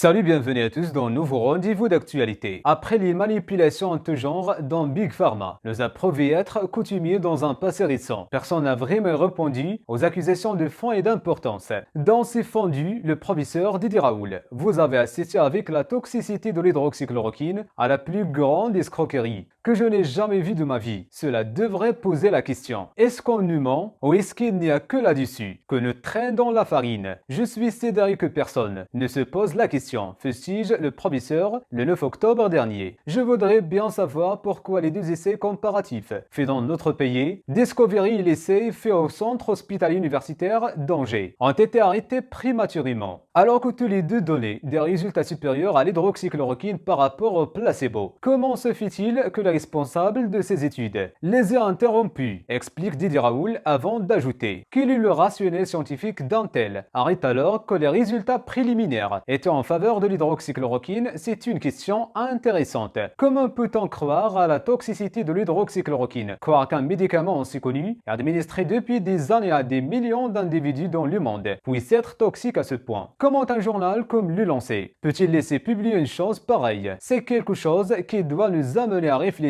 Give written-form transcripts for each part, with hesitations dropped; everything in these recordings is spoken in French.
Salut, bienvenue à tous dans un nouveau rendez-vous d'actualité. Après les manipulations en tout genre dans Big Pharma, nous a prouvé être coutumier dans un passé récent. Personne n'a vraiment répondu aux accusations de fond et d'importance. Dans ces fondus, le professeur Didier Raoul, vous avez assisté avec la toxicité de l'hydroxychloroquine à la plus grande escroquerie que je n'ai jamais vue de ma vie. Cela devrait poser la question. Est-ce qu'on nous ment ou est-ce qu'il n'y a que là-dessus que nous traîne dans la farine? Je suis sidéré que personne ne se pose la question, fustige le professeur le 9 octobre dernier. Je voudrais bien savoir pourquoi les deux essais comparatifs faits dans notre pays, Discovery et l'essai fait au centre hospitalier universitaire d'Angers, ont été arrêtés prématurément, alors que tous les deux donnaient des résultats supérieurs à l'hydroxychloroquine par rapport au placebo. Comment se fait-il que les responsables de ces études les aient interrompus, explique Didier Raoul avant d'ajouter quel est le rationnel scientifique d'un tel arrête alors que les résultats préliminaires étaient en faveur de l'hydroxychloroquine. C'est une question intéressante. Comment peut-on croire à la toxicité de l'hydroxychloroquine, croire qu'un médicament aussi connu et administré depuis des années à des millions d'individus dans le monde puisse être toxique à ce point? Comment un journal comme Le Lancer peut-il laisser publier une chose pareille? C'est quelque chose qui doit nous amener à réfléchir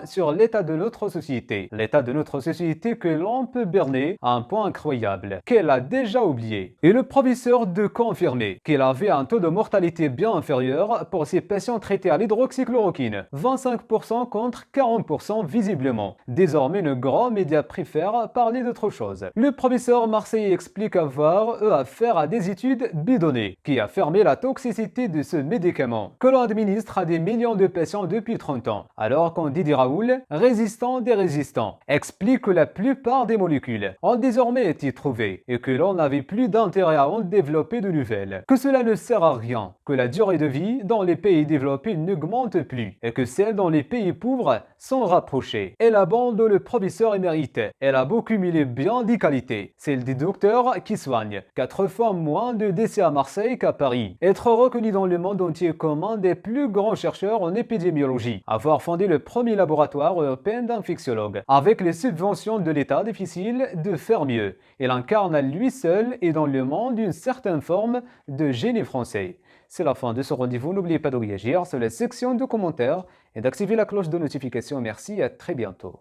sur l'état de notre société. L'état de notre société que l'on peut berner à un point incroyable, qu'elle a déjà oublié. Et le professeur de confirmer qu'il avait un taux de mortalité bien inférieur pour ces patients traités à l'hydroxychloroquine, 25% contre 40% visiblement. Désormais, nos grands médias préfèrent parler d'autre chose. Le professeur marseillais explique avoir affaire à des études bidonnées qui affirmaient la toxicité de ce médicament que l'on administre à des millions de patients depuis 30 ans, alors qu'on Didier Raoul, résistant des résistants, explique que la plupart des molécules ont désormais été trouvées et que l'on n'avait plus d'intérêt à en développer de nouvelles, que cela ne sert à rien, que la durée de vie dans les pays développés n'augmente plus et que celle dans les pays pauvres sont rapprochées. Et la bande le professeur émérite, elle a beau cumuler bien des qualités, celle des docteurs qui soignent 4 fois moins de décès à Marseille qu'à Paris, être reconnu dans le monde entier comme un des plus grands chercheurs en épidémiologie, avoir fondé le premier laboratoire européen d'infectiologues, avec les subventions de l'État, difficile de faire mieux. Il incarne à lui seul et dans le monde une certaine forme de génie français. C'est la fin de ce rendez-vous. N'oubliez pas de réagir sur la section de commentaires et d'activer la cloche de notification. Merci et à très bientôt.